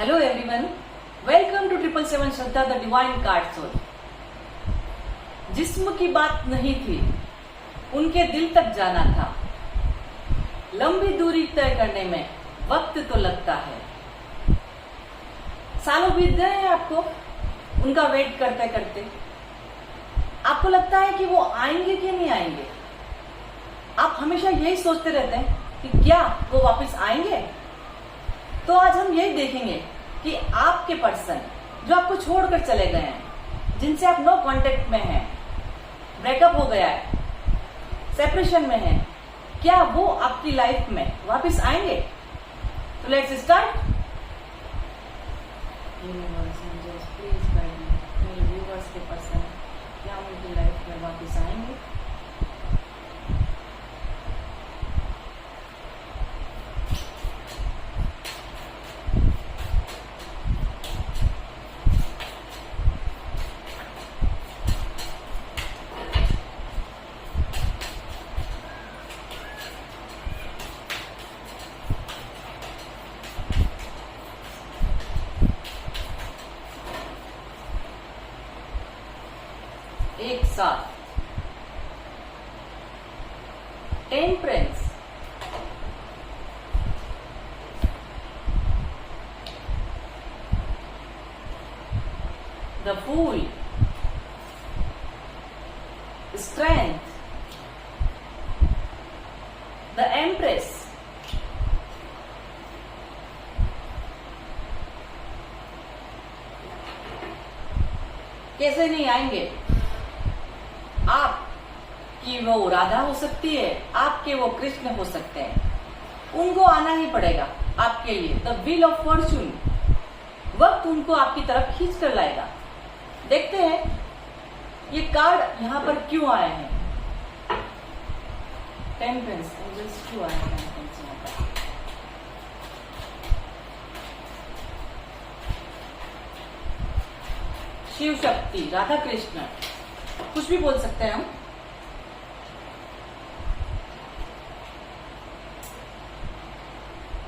Hello everyone, welcome to 777 Shraddha the divine card soul. जिस्म की बात नहीं थी, उनके दिल तक जाना था। लंबी दूरी तय करने में वक्त तो लगता है। सालों बीत गए हैं आपको उनका वेट करते करते। आपको लगता है कि वो आएंगे कि नहीं आएंगे। आप हमेशा यही सोचते रहते हैं कि क्या वो वापस आएंगे। तो आज हम यही देखेंगे कि आपके पर्सन जो आपको छोड़कर चले गए हैं, जिनसे आप नो कांटेक्ट में हैं, ब्रेकअप हो गया है, सेपरेशन में हैं, क्या वो आपकी लाइफ में वापस आएंगे। तो let's start. Please guide me, मेरे व्यूअर्स के पर्सन क्या उनकी लाइफ में वापस आएंगे। एक साथ temperance, the fool, strength, the empress, कैसे नहीं आएंगे। आपकी वो राधा हो सकती है, आपके वो कृष्ण हो सकते हैं, उनको आना ही पड़ेगा आपके लिए। द व्हील ऑफ फॉर्चून, वक्त उनको आपकी तरफ खींच कर लाएगा। देखते हैं ये कार्ड यहाँ पर क्यों आए हैं। टेम्परेंस एंजल्स क्यों आए हैं यहाँ पर। शिव शक्ति, राधा कृष्ण, कुछ भी बोल सकते हैं हम।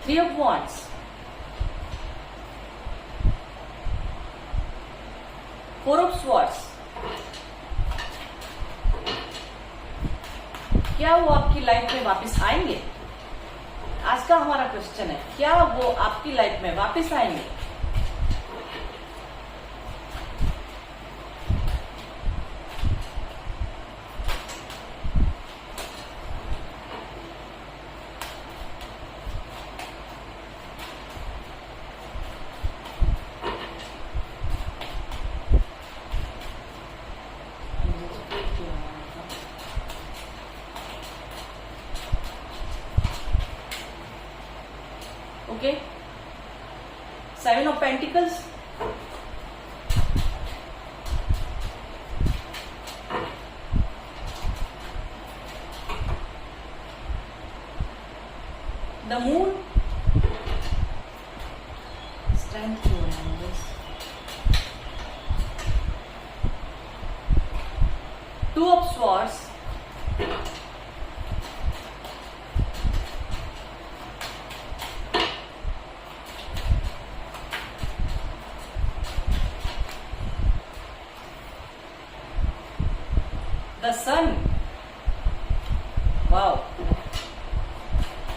Three of wands, four of swords. क्या वो आपकी लाइफ में वापस आएंगे। आज का हमारा क्वेश्चन है, क्या वो आपकी लाइफ में वापस आएंगे। Okay, Seven of Pentacles, the Moon, Strength to Angels, Two of Swords, the sun. Wow,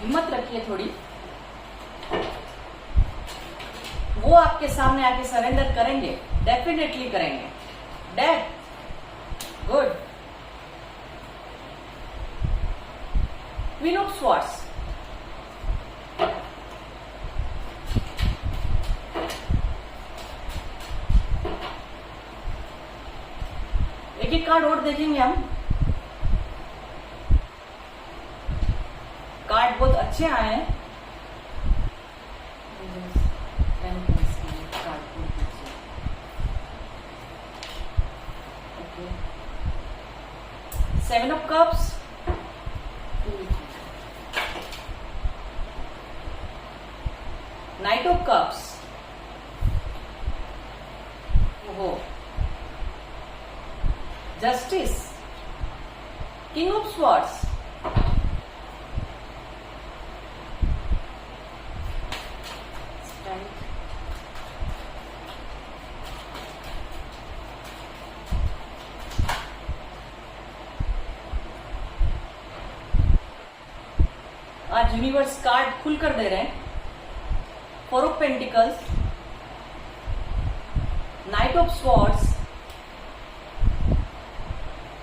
हिम्मत रखिए थोड़ी। वो आपके सामने आके सरेंडर करेंगे, डेफिनेटली करेंगे। Death, good. Queen of swords, एक कार्ड और देखेंगे हम। कार्ड बहुत अच्छे आए हैं। Seven of cups, night of cups, ओहो, जस्टिस, किंग ऑफ स्वॉर्ड्स, आज यूनिवर्स कार्ड खुलकर दे रहे हैं। 4 of pentacles, night of swords,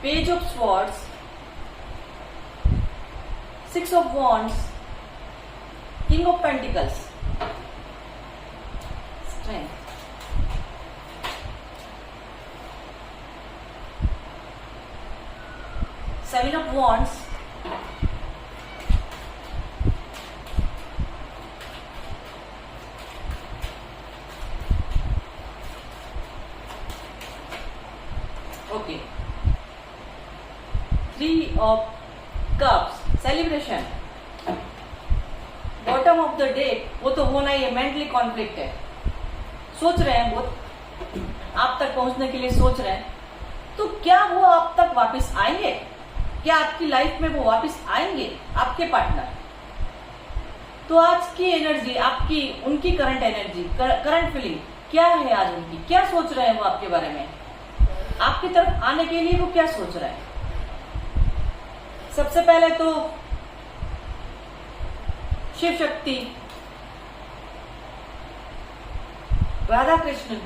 page of swords, 6 of wands, king of pentacles, strength. Seven of Wands, okay, 3 of Cups, celebration, bottom of the deck, वो तो होना ही है, mentally conflict है, सोच रहे हैं वो आप तक पहुंचने के लिए सोच रहे हैं, तो क्या वो आप तक वापस आएंगे? क्या आपकी लाइफ में वो वापस आएंगे आपके पार्टनर? तो आज की एनर्जी आपकी, उनकी करंट एनर्जी, करंट फीलिंग क्या है आज उनकी? क्या सोच रहे हैं वो आपके बारे में? आपकी तरफ आने के लिए वो क्या सोच रहे हैं? सबसे पहले तो शिव शक्ति, राधा कृष्ण,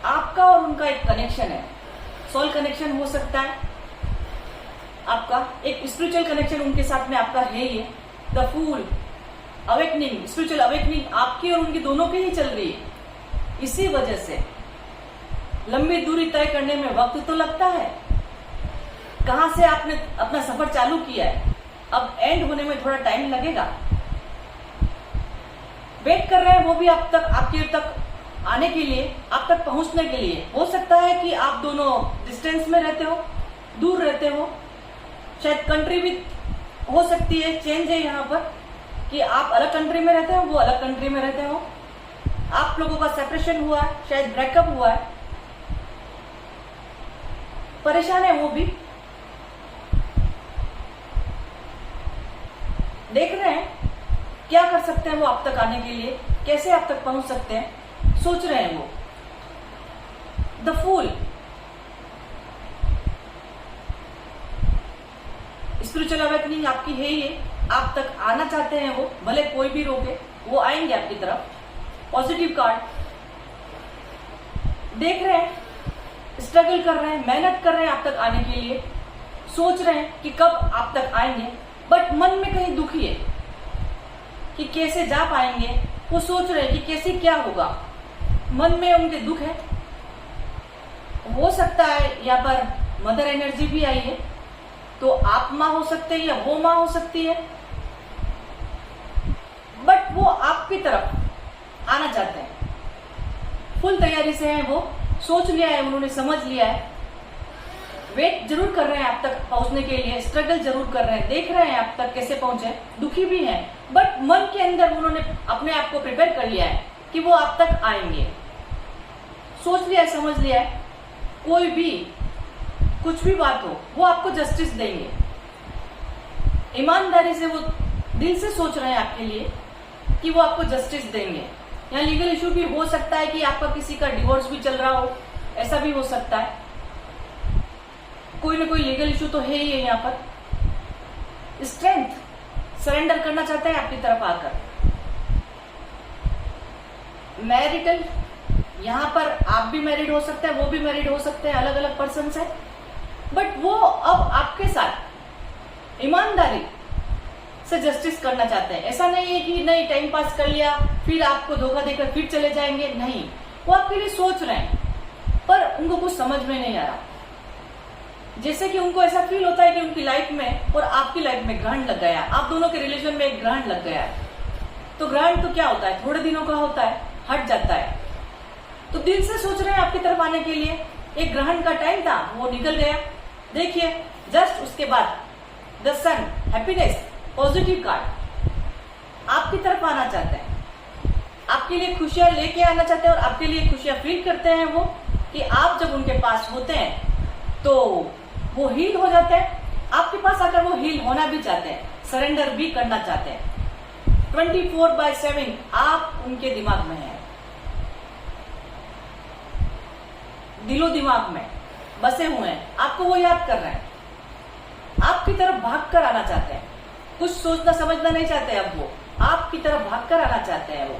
आपका और उनका एक कनेक्शन है, सोल कनेक्शन हो सकता है, आपका एक स्पिरिचुअल कनेक्शन उनके साथ में आपका है। ये the fool, awakening, spiritual awakening आपकी और उनकी दोनों की ही चल रही है। इसी वजह से लंबी दूरी तय करने में वक्त तो लगता है। कहां से आपने अपना सफर चालू किया है, अब एंड होने में थोड़ा टाइम लगेगा। वेट कर रहे हैं वो भी आप तक, आपके तक आने के लिए, आप तक पहुंचने के लिए। हो सकता है कि आप दोनों डिस्टेंस में रहते हो, दूर रहते हो, शायद कंट्री भी हो सकती है, चेंज है यहाँ पर कि आप अलग कंट्री में रहते हो, वो अलग कंट्री में रहते हो, आप लोगों का सेपरेशन हुआ है, शायद ब्रेकअप हुआ है, परेशान है वो भी। देख रहे हैं क्या कर सकते हैं वो आप तक आने के लिए, कैसे आप तक पहुंच सकते हैं, सोच रहे हैं वो। द फूल, स्पिरिचुअल अवेकनिंग आपकी है, ये आप तक आना चाहते हैं वो, भले कोई भी रोके, वो आएंगे आपकी तरफ। पॉजिटिव कार्ड, देख रहे हैं, स्ट्रगल कर रहे हैं, मेहनत कर रहे हैं आप तक आने के लिए, सोच रहे हैं कि कब आप तक आएंगे, बट मन में कहीं दुखी है कि कैसे जा पाएंगे। वो सोच रहे हैं कि कैसे क्या होगा, मन में उनके दुख है। हो सकता है यहाँ पर मदर एनर्जी भी आई है, तो आप माँ हो सकते हैं या वो माँ हो सकती है, बट वो आपकी तरफ आना चाहते हैं, फुल तैयारी से हैं वो, सोच लिया है उन्होंने, समझ लिया है, वेट जरूर कर रहे हैं आप तक पहुंचने के लिए, स्ट्रगल जरूर कर रहे हैं, देख रहे हैं आप तक कैसे पहुंचे, दुखी भी हैं, बट मन के अंदर उन्होंने अपने आप को प्रिपेयर कर लिया है कि वो आप तक आएंगे। सोच लिया है, समझ लिया है, कोई भी कुछ भी बात हो वो आपको जस्टिस देंगे। ईमानदारी से वो दिल से सोच रहे हैं आपके लिए कि वो आपको जस्टिस देंगे। यहाँ लीगल इशू भी हो सकता है कि आपका किसी का डिवोर्स भी चल रहा हो, ऐसा भी हो सकता है, कोई ना कोई लीगल इशू तो है ही है। यहाँ पर स्ट्रेंथ, सरेंडर करना चाहते हैं आपकी तरफ आकर। मैरिटल, यहाँ पर आप भी मैरिड हो सकते हैं, वो भी मैरिड हो सकते हैं, अलग अलग पर्सन है, बट वो अब आपके साथ ईमानदारी से जस्टिस करना चाहते हैं। ऐसा नहीं है कि नहीं टाइम पास कर लिया फिर आपको धोखा देकर फिर चले जाएंगे, नहीं, वो आपके लिए सोच रहे हैं, पर उनको कुछ समझ में नहीं आ रहा। जैसे कि उनको ऐसा फील होता है कि उनकी लाइफ में और आपकी लाइफ में ग्रहण लग गया, आप दोनों के रिलेशन में एक ग्रहण लग गया है। तो ग्रहण तो क्या होता है, थोड़े दिनों का होता है, हट जाता है। तो दिल से सोच रहे हैं आपकी तरफ आने के लिए, एक ग्रहण का टाइम था वो निकल गया। देखिए जस्ट उसके बाद the sun, happiness, positive card, आपकी तरफ आना चाहते हैं, आपके लिए खुशियां लेके आना चाहते हैं और आपके लिए खुशियां फील करते हैं वो, कि आप जब उनके पास होते हैं तो वो हील हो जाते हैं। आपके पास आकर वो हील होना भी चाहते हैं, सरेंडर भी करना चाहते हैं। 24/7 आप उनके दिमाग में हैं, दिलो दिमाग में बसे हुए हैं, आपको वो याद कर रहे हैं, आपकी तरफ भाग कर आना चाहते हैं। कुछ सोचना समझना नहीं चाहते, अब वो आपकी तरफ भागकर आना चाहते हैं। वो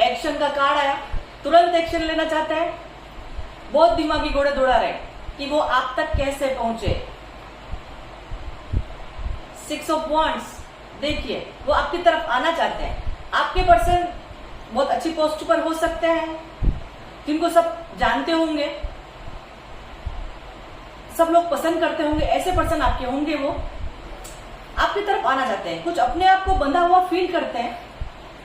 एक्शन का कार्ड आया, तुरंत एक्शन लेना चाहते हैं, बहुत दिमागी घोड़े दौड़ा रहे कि वो आप तक कैसे पहुंचे। 6 ऑफ वॉन्ड्स, देखिए वो आपकी तरफ आना चाहते हैं। आपके पर्सन बहुत अच्छी पोस्ट पर हो सकते हैं, जिनको सब जानते होंगे, सब लोग पसंद करते होंगे, ऐसे पर्सन आपके होंगे। वो आपकी तरफ आना चाहते हैं, कुछ अपने आप को बंधा हुआ फील करते हैं,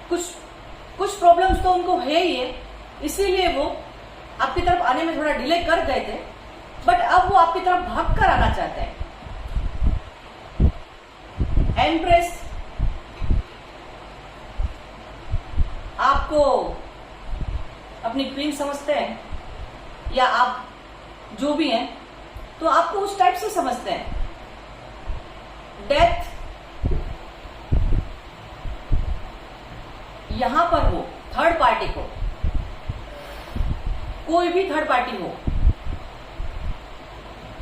कुछ प्रॉब्लम्स तो उनको है ही है, इसीलिए वो आपकी तरफ आने में थोड़ा डिले कर गए थे, बट अब वो आपकी तरफ भाग कर आना चाहते हैं। एम्प्रेस, आपको अपनी क्वीन समझते हैं, या आप जो भी हैं तो आपको उस टाइप से समझते हैं। डेथ, यहां पर वो थर्ड पार्टी को, कोई भी थर्ड पार्टी हो,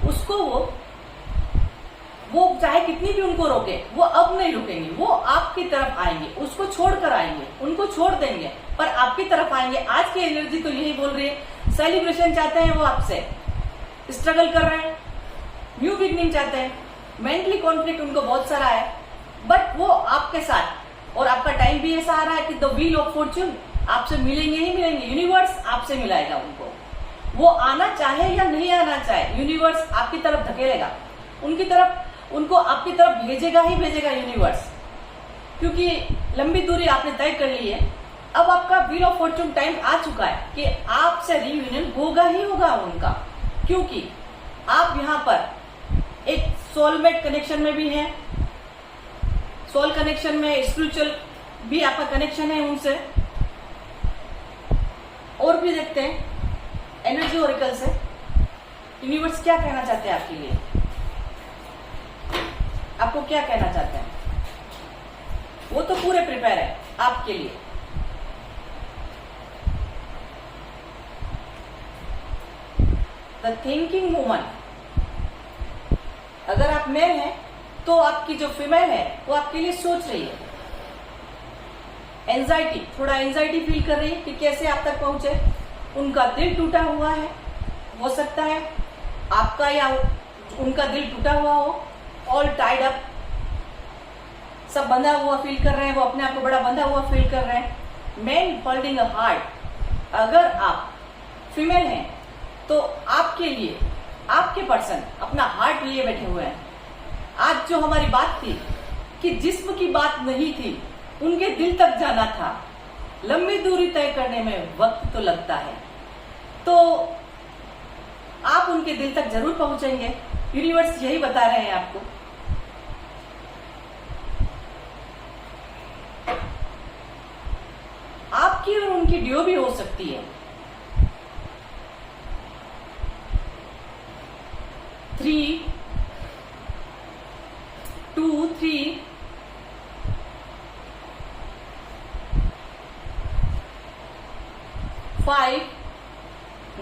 उसको वो चाहे कितनी भी उनको रोके, वो अब नहीं रुकेंगे, वो आपकी तरफ आएंगे, उसको छोड़कर आएंगे, उनको छोड़ देंगे, पर आपकी तरफ आएंगे। आज की एनर्जी तो यही बोल रही है, सेलिब्रेशन चाहते हैं वो आपसे, स्ट्रगल कर रहे हैं, न्यू बिगनिंग चाहते हैं, मेंटली कॉन्फ्लिक्ट उनको बहुत सारा है, बट वो आपके साथ, और आपका टाइम भी ऐसा आ रहा है कि द व्हील ऑफ फॉर्च्यून आपसे मिलेंगे ही मिलेंगे, यूनिवर्स आपसे मिलाएगा उनको। वो आना चाहे या नहीं आना चाहे, यूनिवर्स आपकी तरफ धकेलेगा, उनकी तरफ, उनको आपकी तरफ भेजेगा ही भेजेगा यूनिवर्स, क्योंकि लंबी दूरी आपने तय कर ली है। अब आपका व्हील ऑफ फॉर्च्यून टाइम आ चुका है कि आपसे रियूनियन होगा ही होगा उनका, क्योंकि आप यहां पर एक सोलमेट कनेक्शन में भी हैं, सोल कनेक्शन में, स्पिरिचुअल भी आपका कनेक्शन है उनसे। और भी देखते हैं एनर्जी ओरेकल से यूनिवर्स क्या कहना चाहते हैं आपके लिए, आपको क्या कहना चाहते हैं। वो तो पूरे प्रिपेयर है आपके लिए। द थिंकिंग वुमन, अगर आप मेल हैं तो आपकी जो फीमेल है वो आपके लिए सोच रही है। एंजाइटी, थोड़ा एंजाइटी फील कर रही है कि कैसे आप तक पहुंचे, उनका दिल टूटा हुआ है, हो सकता है आपका या उनका दिल टूटा हुआ हो, ऑल टाइड अप, सब बंधा हुआ फील कर रहे हैं, वो अपने आप को बड़ा बंधा हुआ फील कर रहे हैं। मैन होल्डिंग अ हार्ट, अगर आप फीमेल हैं तो आपके लिए आपके पर्सन अपना हार्ट लिए बैठे हुए हैं। आज जो हमारी बात थी कि जिस्म की बात नहीं थी, उनके दिल तक जाना था। लंबी दूरी तय करने में वक्त तो लगता है, तो आप उनके दिल तक जरूर पहुंचेंगे, यूनिवर्स यही बता रहे हैं आपको। आपकी और उनकी ड्यू भी हो सकती है। 3 2 3 5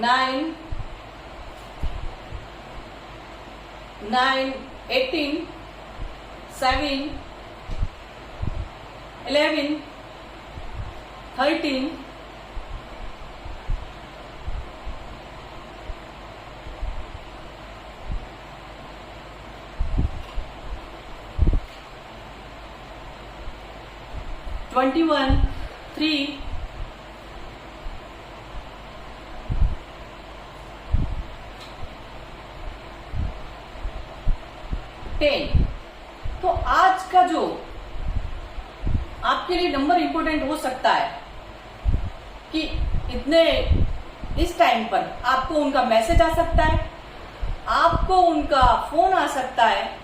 9 9 18 7 11 13 21 3 10। तो आज का जो आपके लिए नंबर इंपॉर्टेंट हो सकता है कि इतने इस टाइम पर आपको उनका मैसेज आ सकता है, आपको उनका फोन आ सकता है,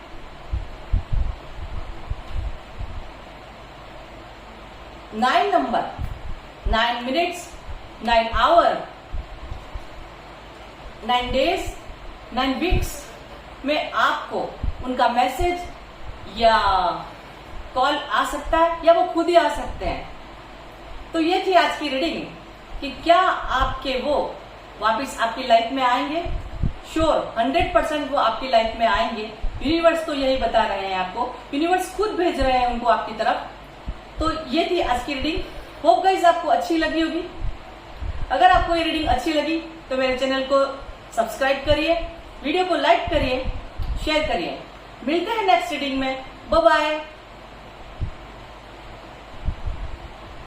9 number, 9 minutes, 9 hour, 9 days, 9 weeks में आपको उनका मैसेज या कॉल आ सकता है, या वो खुद ही आ सकते हैं। तो ये थी आज की रीडिंग कि क्या आपके वो वापस आपकी लाइफ में आएंगे। श्योर 100% वो आपकी लाइफ में आएंगे। यूनिवर्स तो यही बता रहे हैं आपको, यूनिवर्स खुद भेज रहे हैं उनको आपकी तरफ। तो ये थी आज की रीडिंग। होप गाइस आपको अच्छी लगी होगी। अगर आपको ये रीडिंग अच्छी लगी तो मेरे चैनल को सब्सक्राइब करिए, वीडियो को लाइक करिए, शेयर करिए। मिलते हैं नेक्स्ट रीडिंग में। Bye bye.